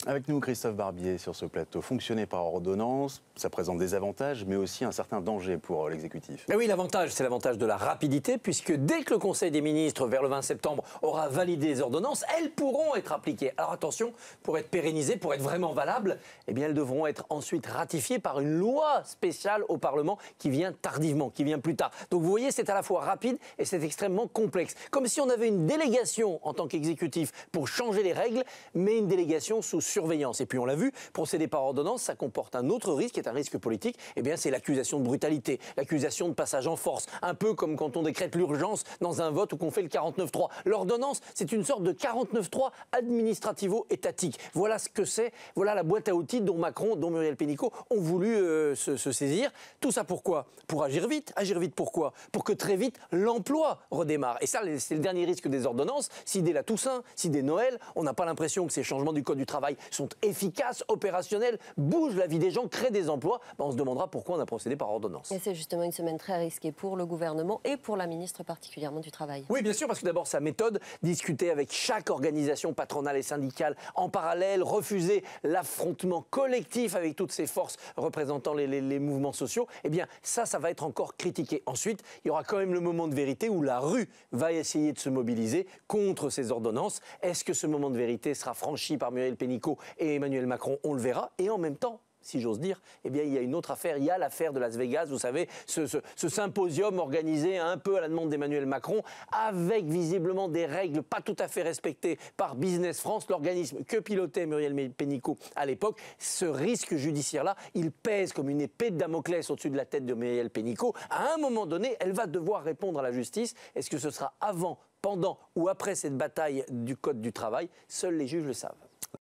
Avec nous, Christophe Barbier, sur ce plateau. Fonctionner par ordonnance, ça présente des avantages, mais aussi un certain danger pour l'exécutif. Oui, l'avantage, c'est l'avantage de la rapidité, puisque dès que le Conseil des ministres, vers le 20 septembre, aura validé les ordonnances, elles pourront être appliquées. Alors attention, pour être pérennisées, pour être vraiment valables, eh bien, elles devront être ensuite ratifiées par une loi spéciale au Parlement qui vient tardivement, qui vient plus tard. Donc vous voyez, c'est à la fois rapide et c'est extrêmement complexe. Comme si on avait une délégation en tant qu'exécutif pour changer les règles, mais une délégation sous surveillance. Et puis on l'a vu, procéder par ordonnance, ça comporte un autre risque, qui est un risque politique, eh bien c'est l'accusation de brutalité, l'accusation de passage en force, un peu comme quand on décrète l'urgence dans un vote ou qu'on fait le 49-3. L'ordonnance, c'est une sorte de 49-3 administrativo-étatique. Voilà ce que c'est, voilà la boîte à outils dont Macron, dont Muriel Pénicaud ont voulu se saisir. Tout ça pourquoi? Pour agir vite. Agir vite pourquoi? Pour que très vite l'emploi redémarre. Et ça, c'est le dernier risque des ordonnances. Si dès la Toussaint, si dès Noël, on n'a pas l'impression que ces changements du Code du travail sont efficaces, opérationnels, bougent la vie des gens, créent des emplois, ben on se demandera pourquoi on a procédé par ordonnance. Et c'est justement une semaine très risquée pour le gouvernement et pour la ministre particulièrement du Travail. Oui, bien sûr, parce que d'abord, sa méthode, discuter avec chaque organisation patronale et syndicale en parallèle, refuser l'affrontement collectif avec toutes ces forces représentant les mouvements sociaux, eh bien, ça va être encore critiqué. Ensuite, il y aura quand même le moment de vérité où la rue va essayer de se mobiliser contre ces ordonnances. Est-ce que ce moment de vérité sera franchi par Muriel Pénicaud et Emmanuel Macron? On le verra. Et en même temps, si j'ose dire, eh bien, il y a une autre affaire. Il y a l'affaire de Las Vegas, vous savez, ce symposium organisé un peu à la demande d'Emmanuel Macron, avec visiblement des règles pas tout à fait respectées par Business France, l'organisme que pilotait Muriel Pénicaud à l'époque. Ce risque judiciaire-là, il pèse comme une épée de Damoclès au-dessus de la tête de Muriel Pénicaud. À un moment donné, elle va devoir répondre à la justice. Est-ce que ce sera avant, pendant ou après cette bataille du Code du travail? Seuls les juges le savent.